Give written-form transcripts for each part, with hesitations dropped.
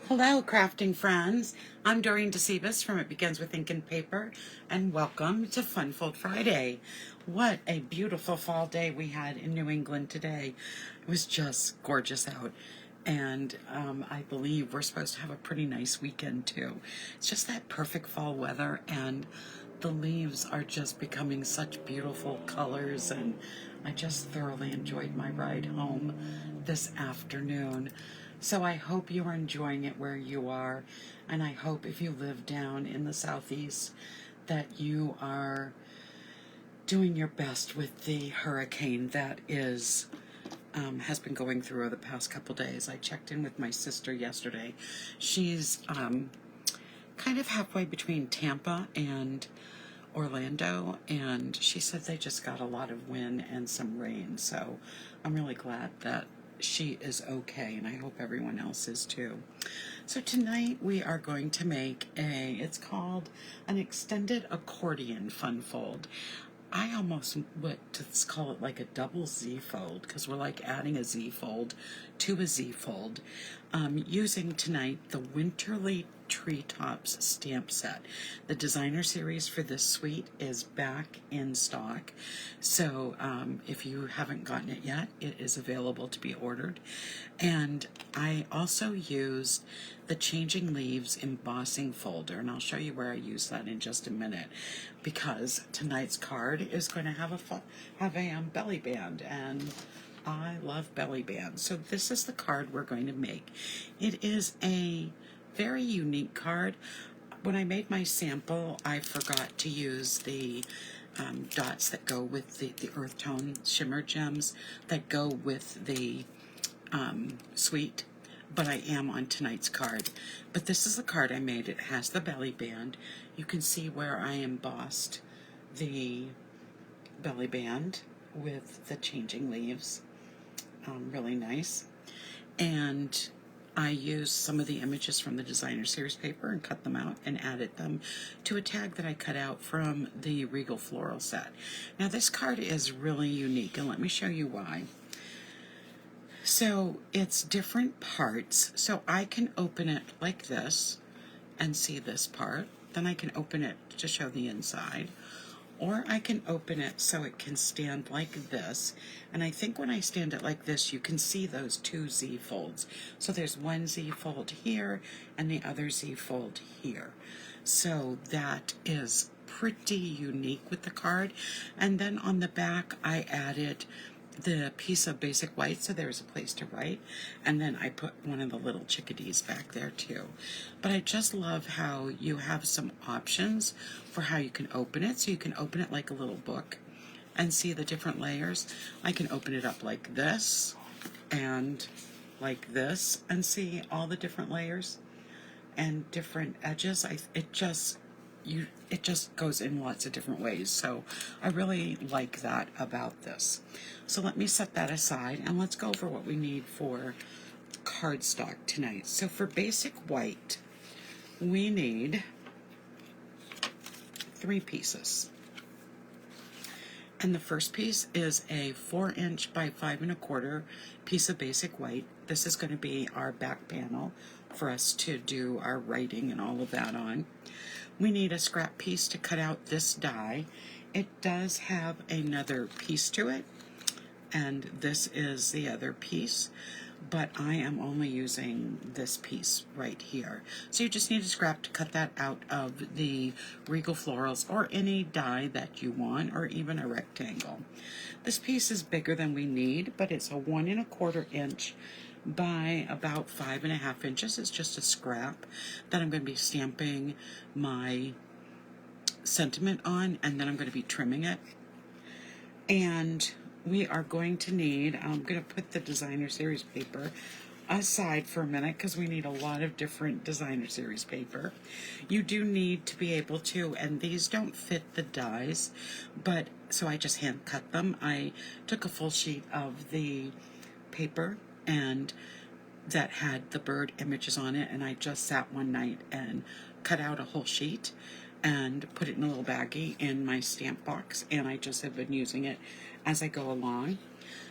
Hello, crafting friends. I'm Dorene Decibus from It Begins with Ink and Paper, and welcome to Funfold Friday. What a beautiful fall day we had in New England today. It was just gorgeous out, and I believe we're supposed to have a pretty nice weekend too. It's just that perfect fall weather, and the leaves are just becoming such beautiful colors, and I just thoroughly enjoyed my ride home this afternoon. So I hope you are enjoying it where you are, and I hope if you live down in the southeast that you are doing your best with the hurricane that has been going through over the past couple days. I checked in with my sister yesterday. She's kind of halfway between Tampa and Orlando, and she said they just got a lot of wind and some rain, so I'm really glad that she is okay, and I hope everyone else is too. So tonight we are going to make it's called an extended accordion fun fold. I almost would just call it like a double Z fold, because we're like adding a Z fold to a Z fold, using tonight the Winterly Treetops stamp set. The designer series for this suite is back in stock, so if you haven't gotten it yet, it is available to be ordered. And I also used the Changing Leaves embossing folder, and I'll show you where I use that in just a minute, because tonight's card is going to have a belly band, and I love belly bands. So this is the card we're going to make. It is a very unique card. When I made my sample, I forgot to use the dots that go with the earth tone shimmer gems that go with the suite, but I am on tonight's card. But this is the card I made. It has the belly band. You can see where I embossed the belly band with the Changing Leaves. Really nice. And I used some of the images from the designer series paper and cut them out and added them to a tag that I cut out from the Regal Floral set. Now this card is really unique, and let me show you why. So it's different parts, so I can open it like this and see this part. Then I can open it to show the inside, or I can open it so it can stand like this. And I think when I stand it like this, you can see those two Z folds. So there's one Z fold here and the other Z fold here. So that is pretty unique with the card. And then on the back, I added the piece of basic white, so there's a place to write, and then I put one of the little chickadees back there too. But I just love how you have some options for how you can open it. So you can open it like a little book and see the different layers. I can open it up like this and like this and see all the different layers and different edges. It just goes in lots of different ways, so I really like that about this. So let me set that aside, and let's go over what we need for cardstock tonight. So for basic white, we need 3 pieces. And the first piece is a 4" by 5 1/4 piece of basic white. This is going to be our back panel for us to do our writing and all of that on. We need a scrap piece to cut out this die. It does have another piece to it, and this is the other piece, but I am only using this piece right here. So you just need a scrap to cut that out of the Regal Florals or any die that you want, or even a rectangle. This piece is bigger than we need, but it's a 1 1/4 inch by about 5 1/2 inches. It's just a scrap that I'm going to be stamping my sentiment on, and then I'm going to be trimming it. And we are going to need, I'm going to put the designer series paper aside for a minute because we need a lot of different designer series paper. You do need to be able to, and these don't fit the dies, but so I just hand cut them. I took a full sheet of the paper and that had the bird images on it, and I just sat one night and cut out a whole sheet and put it in a little baggie in my stamp box, and I just have been using it as I go along.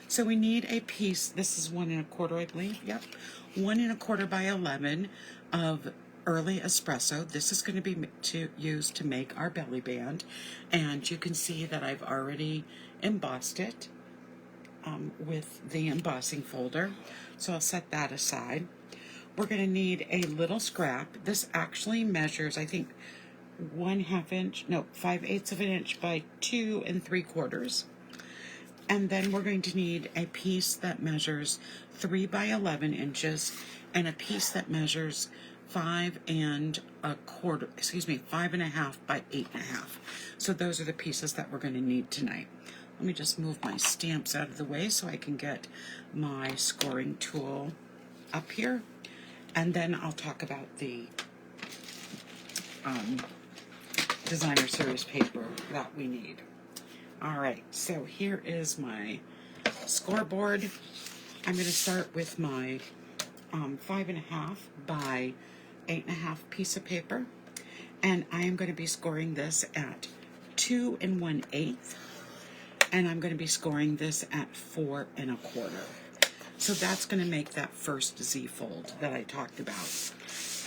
So we need a piece, this is 1 1/4, I believe, yep. 1 1/4 by 11 of early espresso. This is going to be used to make our belly band, and you can see that I've already embossed it with the embossing folder, so I'll set that aside. We're going to need a little scrap. This actually measures, I think, 1/2 inch, no, 5/8 of an inch by 2 3/4. And then we're going to need a piece that measures 3 by 11 inches and a piece that measures 5 1/4, 5.5 by 8.5. So those are the pieces that we're going to need tonight. Let me just move my stamps out of the way so I can get my scoring tool up here. And then I'll talk about the designer series paper that we need. Alright, so here is my scoreboard. I'm going to start with my 5.5 by 8.5 piece of paper, and I am going to be scoring this at 2 1/8, and I'm going to be scoring this at 4 1/4. So that's going to make that first Z fold that I talked about.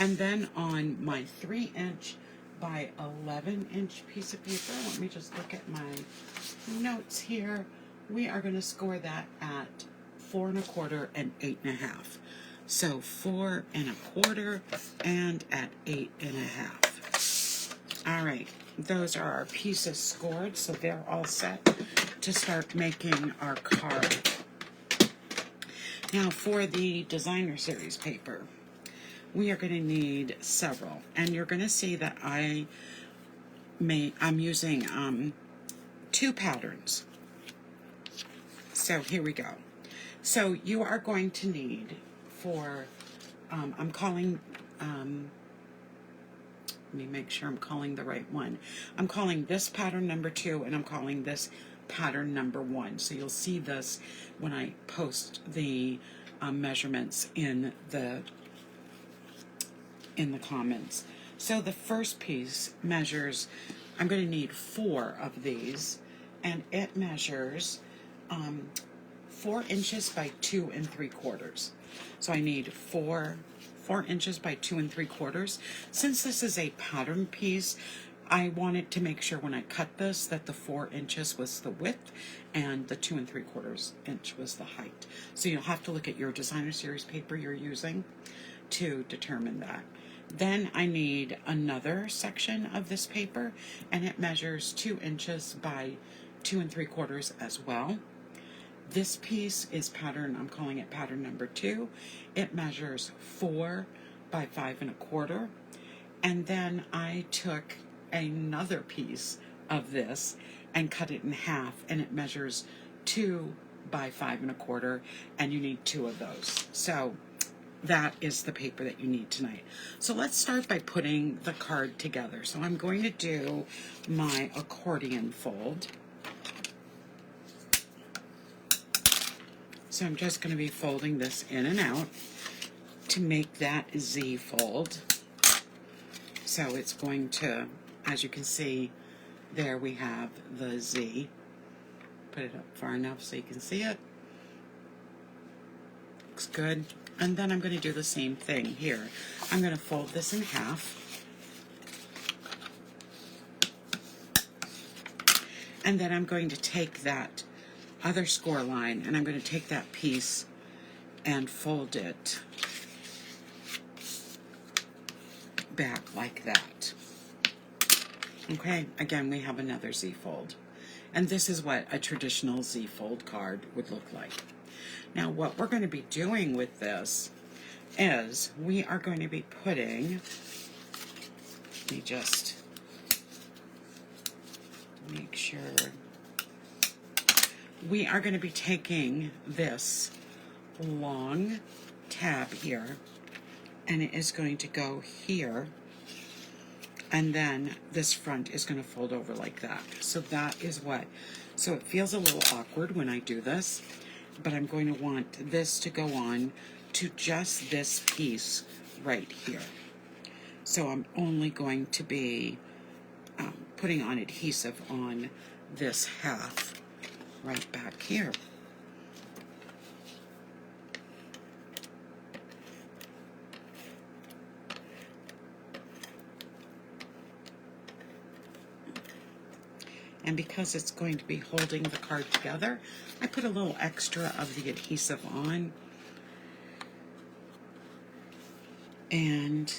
And then on my 3 inch by 11 inch piece of paper, let me just look at my notes here. We are going to score that at 4 1/4 and 8.5. So 4 1/4 and at 8.5. All right, those are our pieces scored, so they're all set to start making our card. Now for the designer series paper, we are going to need several, and you're going to see that I'm using 2 patterns. So here we go. So you are going to need for I'm calling let me make sure I'm calling the right one. I'm calling this pattern number 2, and I'm calling this pattern number 1. So you'll see this when I post the measurements in the comments. So the first piece measures, I'm going to need 4 of these, and it measures 4 inches by 2 3/4. So I need 4 inches by 2 3/4. Since this is a pattern piece, I wanted to make sure when I cut this that the 4 inches was the width and the 2 3/4 inch was the height. So you'll have to look at your designer series paper you're using to determine that. Then I need another section of this paper, and it measures 2 inches by 2 3/4 as well. This piece is pattern, I'm calling it pattern number 2. It measures 4 by 5 1/4. And then I took another piece of this and cut it in half, and it measures 2 by 5 1/4, and you need 2 of those. So that is the paper that you need tonight. So let's start by putting the card together. So I'm going to do my accordion fold. So I'm just going to be folding this in and out to make that Z fold. So it's going to, as you can see, there we have the Z. Put it up far enough so you can see it. Looks good. And then I'm going to do the same thing here. I'm going to fold this in half. And then I'm going to take that other score line, and I'm going to take that piece and fold it back like that. Okay, again, we have another Z fold. And this is what a traditional Z fold card would look like. Now, what we're going to be doing with this is we are going to be putting, let me just make sure, we are going to be taking this long tab here, and it is going to go here, and then this front is going to fold over like that. So that is what, so it feels a little awkward when I do this, but I'm going to want this to go on to just this piece right here. So I'm only going to be putting on adhesive on this half right back here. And because it's going to be holding the card together, I put a little extra of the adhesive on. And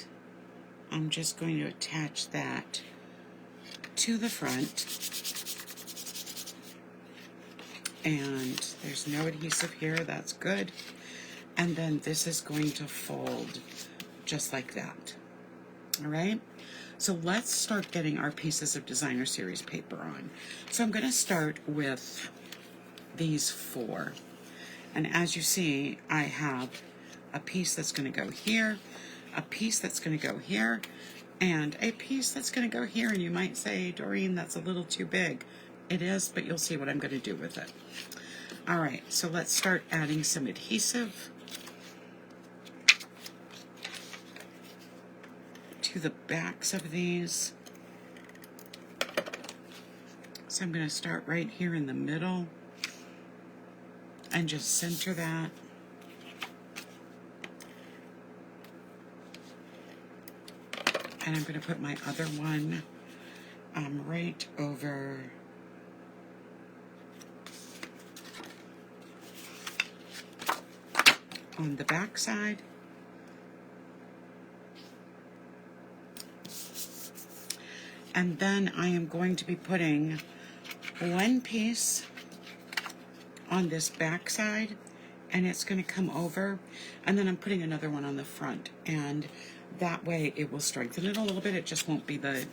I'm just going to attach that to the front. And there's no adhesive here, that's good. And then this is going to fold just like that. All right, so let's start getting our pieces of designer series paper on. So I'm going to start with these 4. And as you see, I have a piece that's going to go here, a piece that's going to go here, and a piece that's going to go here. And you might say, Dorene, that's a little too big. It is, but you'll see what I'm going to do with it. All right, so let's start adding some adhesive to the backs of these. So I'm going to start right here in the middle and just center that. And I'm going to put my other one right over on the back side. And then I am going to be putting one piece on this back side, and it's going to come over, and then I'm putting another one on the front, and that way it will strengthen it a little bit. It just won't be the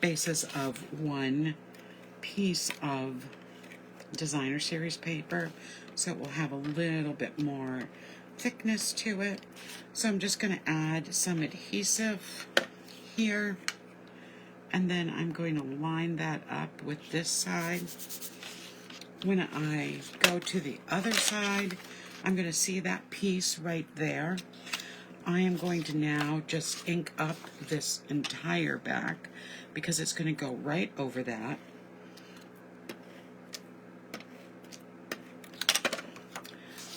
basis of one piece of designer series paper, so it will have a little bit more thickness to it. So I'm just going to add some adhesive here. And then I'm going to line that up with this side. When I go to the other side, I'm going to see that piece right there. I am going to now just ink up this entire back because it's going to go right over that.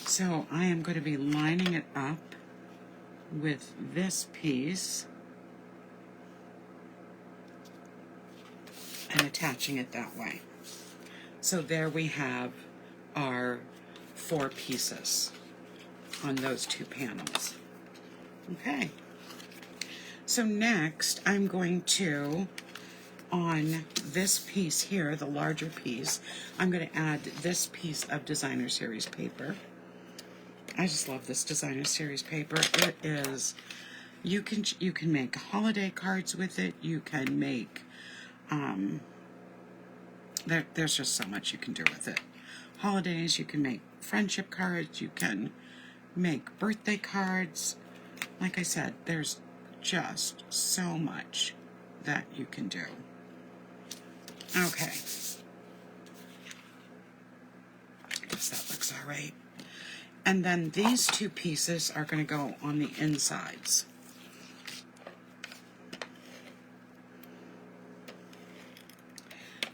So I am going to be lining it up with this piece and attaching it that way. So there we have our 4 pieces on those 2 panels. Okay. So next I'm going to, on this piece here, the larger piece, I'm going to add this piece of designer series paper. I just love this designer series paper. It is, you can make holiday cards with it. You can make there's just so much you can do with it. Holidays, you can make friendship cards, you can make birthday cards. Like I said, there's just so much that you can do. Okay. I guess that looks all right. And then these 2 pieces are going to go on the insides.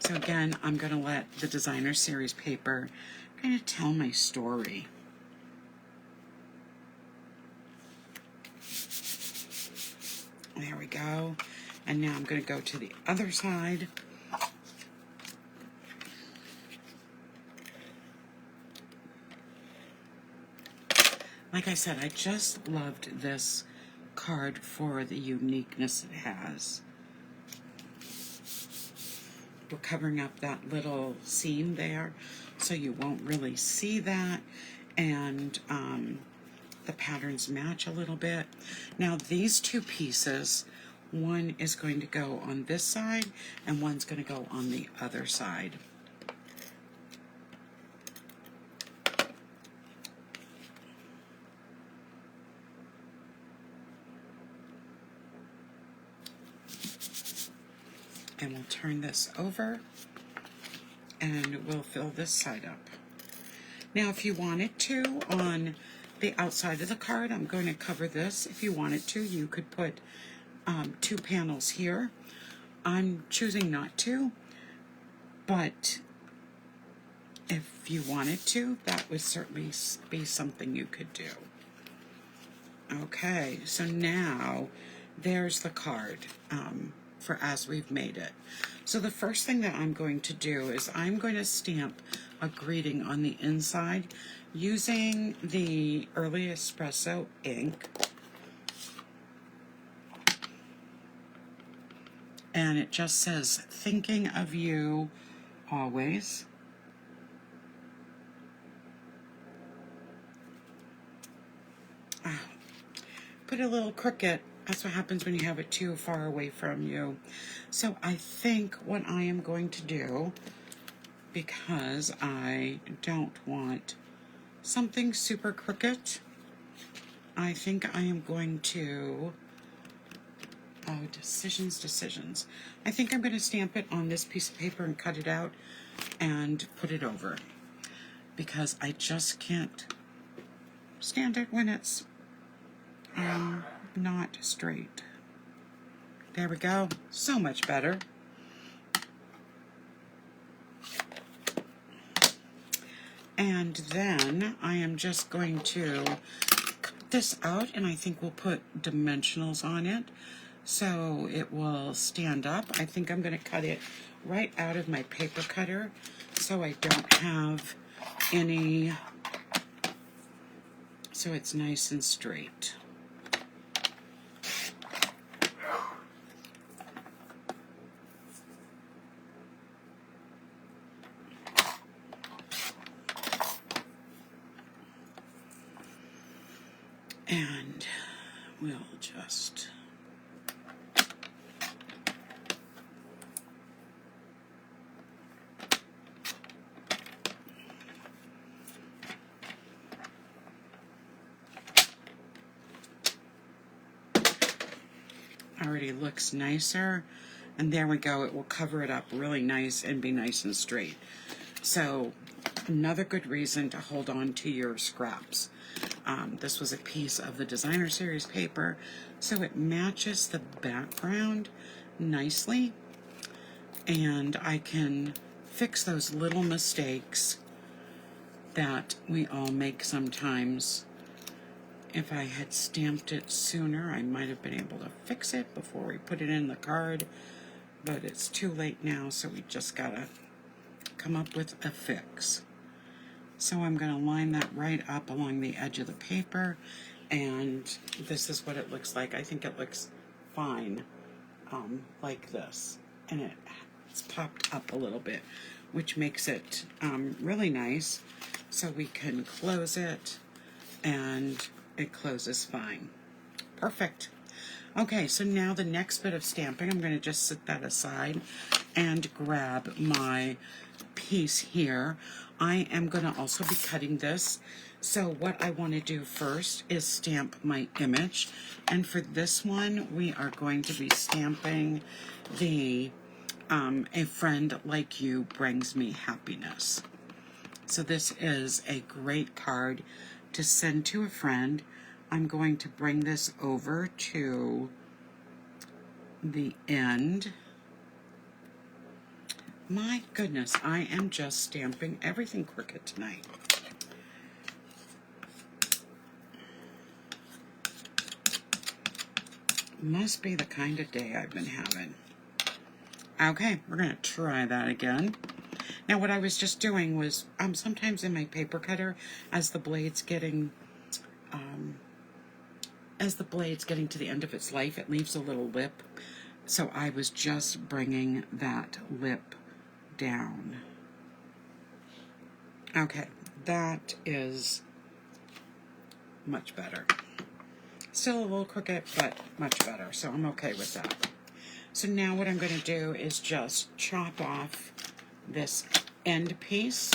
So again, I'm going to let the designer series paper kind of tell my story. There we go. And now I'm going to go to the other side. Like I said, I just loved this card for the uniqueness it has. We're covering up that little seam there, so you won't really see that, and the patterns match a little bit. Now these 2 pieces, one is going to go on this side, and one's going to go on the other side. And we'll turn this over and we'll fill this side up. Now if you wanted to, on the outside of the card, I'm going to cover this. If you wanted to, you could put 2 panels here. I'm choosing not to, but if you wanted to, that would certainly be something you could do. Okay, so now there's the card. for as we've made it. So the first thing that I'm going to do is I'm going to stamp a greeting on the inside using the Early Espresso ink. And it just says, thinking of you always. Put a little crooked. That's what happens when you have it too far away from you. So I think what I am going to do, because I don't want something super crooked, I think I am going to, decisions. I think I'm going to stamp it on this piece of paper and cut it out and put it over, because I just can't stand it when it's not straight. There we go. So much better. And then I am just going to cut this out, and I think we'll put dimensionals on it so it will stand up. I think I'm going to cut it right out of my paper cutter so I don't have any, so it's nice and straight. And we'll just already looks nicer, and there we go. It will cover it up really nice and be nice and straight. So another good reason to hold on to your scraps. This was a piece of the Designer Series paper, so it matches the background nicely, and I can fix those little mistakes that we all make sometimes. If I had stamped it sooner, I might have been able to fix it before we put it in the card, but it's too late now, so we just gotta come up with a fix. So I'm going to line that right up along the edge of the paper, and this is what it looks like. I think it looks fine like this, and it's popped up a little bit, which makes it really nice. So we can close it, and it closes fine. Perfect. Okay, so now the next bit of stamping, I'm going to just set that aside and grab my piece here. I am going to also be cutting this. So what I want to do first is stamp my image. And for this one, we are going to be stamping the A Friend Like You Brings Me Happiness. So this is a great card to send to a friend. I'm going to bring this over to the end. My goodness, I am just stamping everything crooked tonight. Must be the kind of day I've been having. Okay, we're going to try that again. Now what I was just doing was, sometimes in my paper cutter, as the blade's getting to the end of its life, it leaves a little lip. So I was just bringing that lip down. Okay, that is much better. Still a little crooked, but much better, so I'm okay with that. So now what I'm going to do is just chop off this end piece.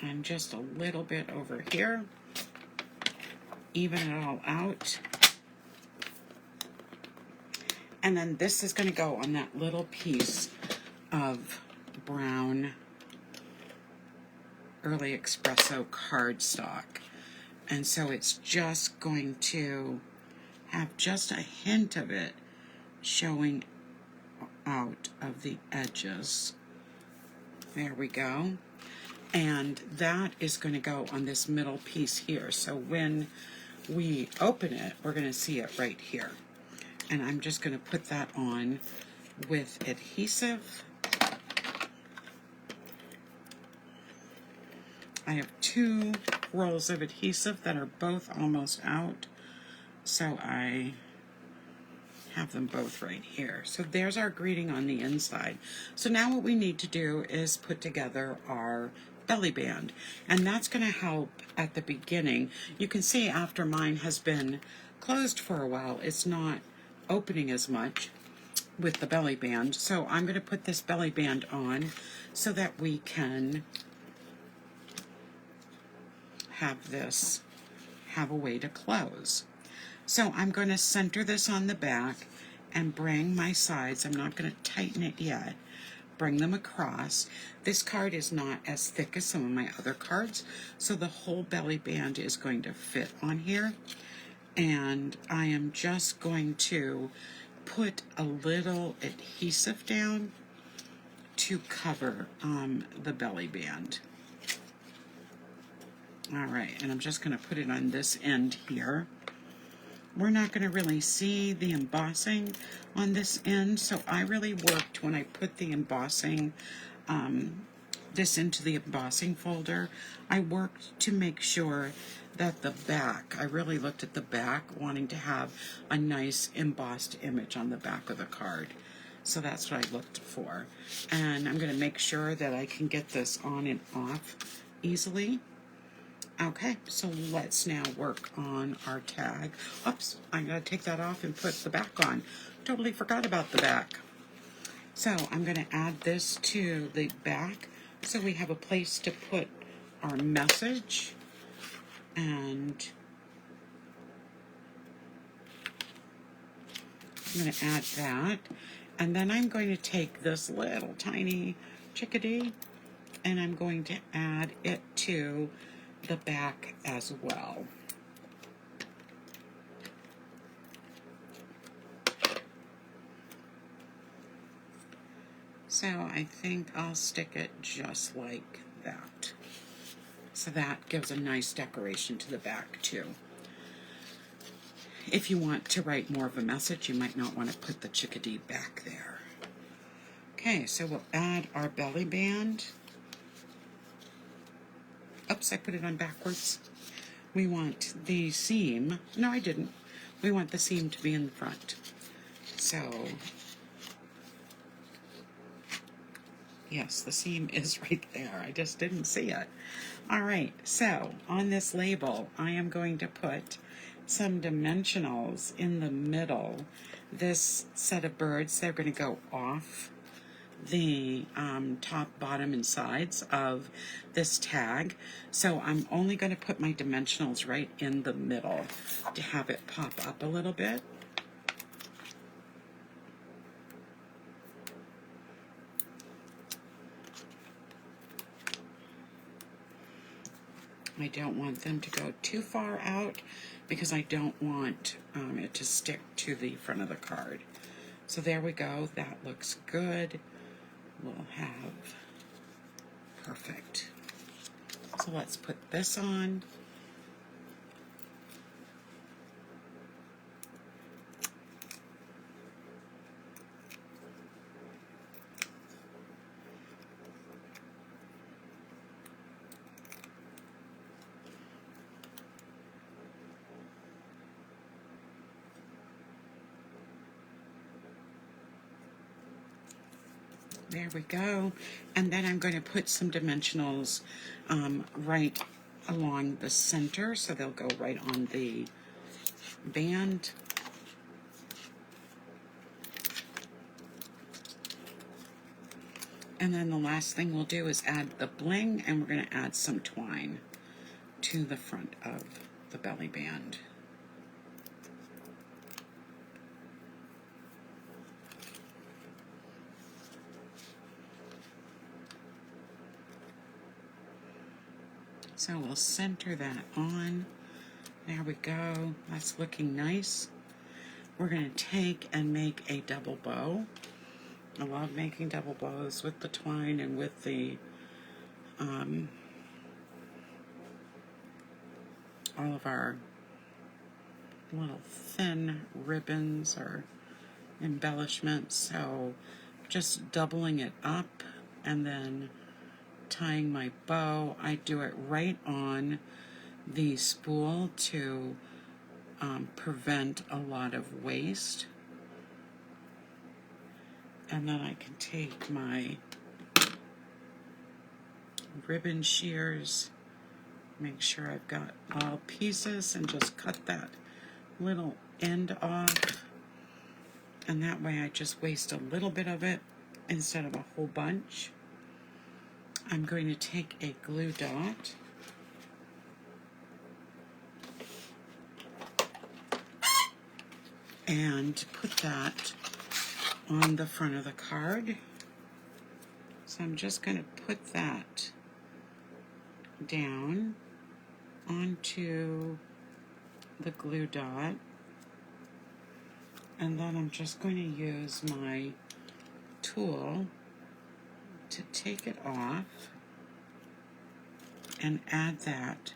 And just a little bit over here. Even it all out. And then this is going to go on that little piece of brown Early Espresso cardstock. And so it's just going to have just a hint of it showing out of the edges. There we go. And that is going to go on this middle piece here. So when we open it, we're going to see it right here. And I'm just going to put that on with adhesive. I have 2 rolls of adhesive that are both almost out, so I have them both right here. So there's our greeting on the inside. So now what we need to do is put together our belly band, and that's going to help at the beginning. You can see after mine has been closed for a while, it's not opening as much with the belly band. So I'm going to put this belly band on so that we can have this have a way to close. So I'm going to center this on the back and bring my sides, I'm not going to tighten it yet, bring them across. This card is not as thick as some of my other cards, so the whole belly band is going to fit on here. And I am just going to put a little adhesive down to cover the belly band. All right, and I'm just going to put it on this end here. We're not going to really see the embossing on this end, so I really worked when I put the embossing, this into the embossing folder. I worked to make sure that the back, I really looked at the back, wanting to have a nice embossed image on the back of the card. So that's what I looked for. And I'm going to make sure that I can get this on and off easily. Okay, so let's now work on our tag. Oops, I'm going to take that off and put the back on. Totally forgot about the back. So I'm going to add this to the back so we have a place to put our message. And I'm going to add that. And then I'm going to take this little tiny chickadee and I'm going to add it to the back as well. So I think I'll stick it just like that. So that gives a nice decoration to the back too. If you want to write more of a message, you might not want to put the chickadee back there. Okay, so we'll add our belly band. Oops, I put it on backwards. We want the seam, no I didn't, we want the seam to be in the front. So, yes, the seam is right there, I just didn't see it. Alright, so on this label I am going to put some dimensionals in the middle. This set of birds, they're going to go off the top, bottom, and sides of this tag. So I'm only going to put my dimensionals right in the middle to have it pop up a little bit. I don't want them to go too far out because I don't want it to stick to the front of the card. So there we go, that looks good. We'll have perfect. So let's put this on. There we go. And then I'm going to put some dimensionals right along the center, so they'll go right on the band. And then the last thing we'll do is add the bling, and we're going to add some twine to the front of the belly band. So we'll center that on. There we go. That's looking nice. We're going to take and make a double bow. I love making double bows with the twine and with the all of our little thin ribbons or embellishments, so just doubling it up and then tying my bow. I do it right on the spool to prevent a lot of waste. And then I can take my ribbon shears, make sure I've got all pieces, and just cut that little end off. And that way I just waste a little bit of it instead of a whole bunch. I'm going to take a glue dot and put that on the front of the card. So I'm just going to put that down onto the glue dot, and then I'm just going to use my tool to take it off and add that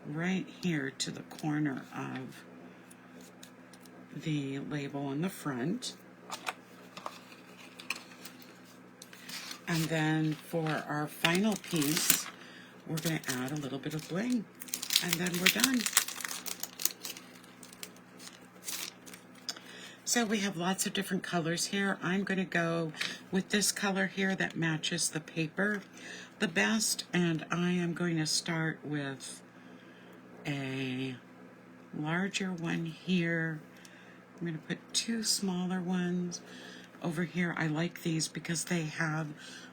right here to the corner of the label on the front. And then for our final piece, we're going to add a little bit of bling, and then we're done. So we have lots of different colors here. I'm going to go with this color here that matches the paper the best, and I am going to start with a larger one here. I'm going to put two smaller ones over here. I like these because they have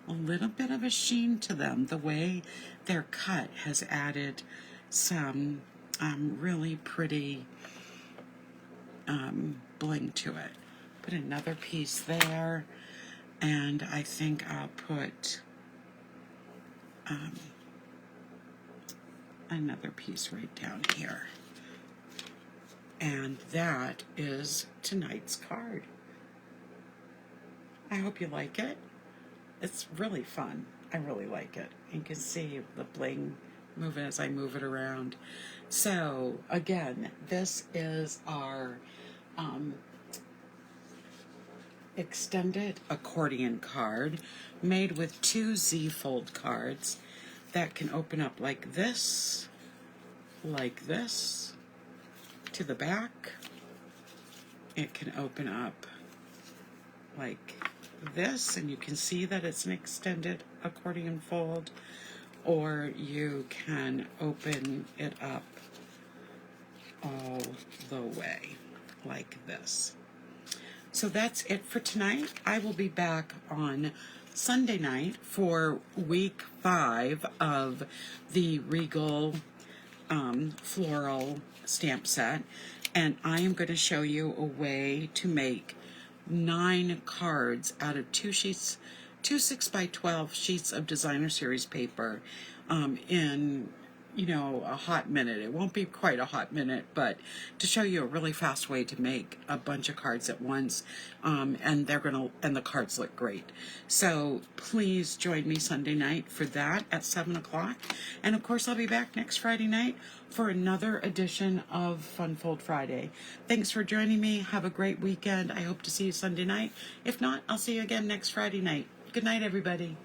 a little bit of a sheen to them. The way they're cut has added some really pretty bling to it. Put another piece there, and I think I'll put another piece right down here. And that is tonight's card. I hope you like it. It's really fun. I really like it. You can see the bling moving as I move it around. So again, this is our extended accordion card made with two Z-fold cards that can open up like this to the back. It can open up like this, and you can see that it's an extended accordion fold, or you can open it up all the way like this. So that's it for tonight. I will be back on Sunday night for week 5 of the Regal floral stamp set, and I am going to show you a way to make 9 cards out of 2 6x12 sheets of designer series paper in a hot minute. It won't be quite a hot minute, but to show you a really fast way to make a bunch of cards at once, and the cards look great. So please join me Sunday night for that at 7 o'clock, and of course I'll be back next Friday night for another edition of Fun Fold Friday. Thanks for joining me. Have a great weekend. I hope to see you Sunday night. If not, I'll see you again next Friday night. Good night, everybody.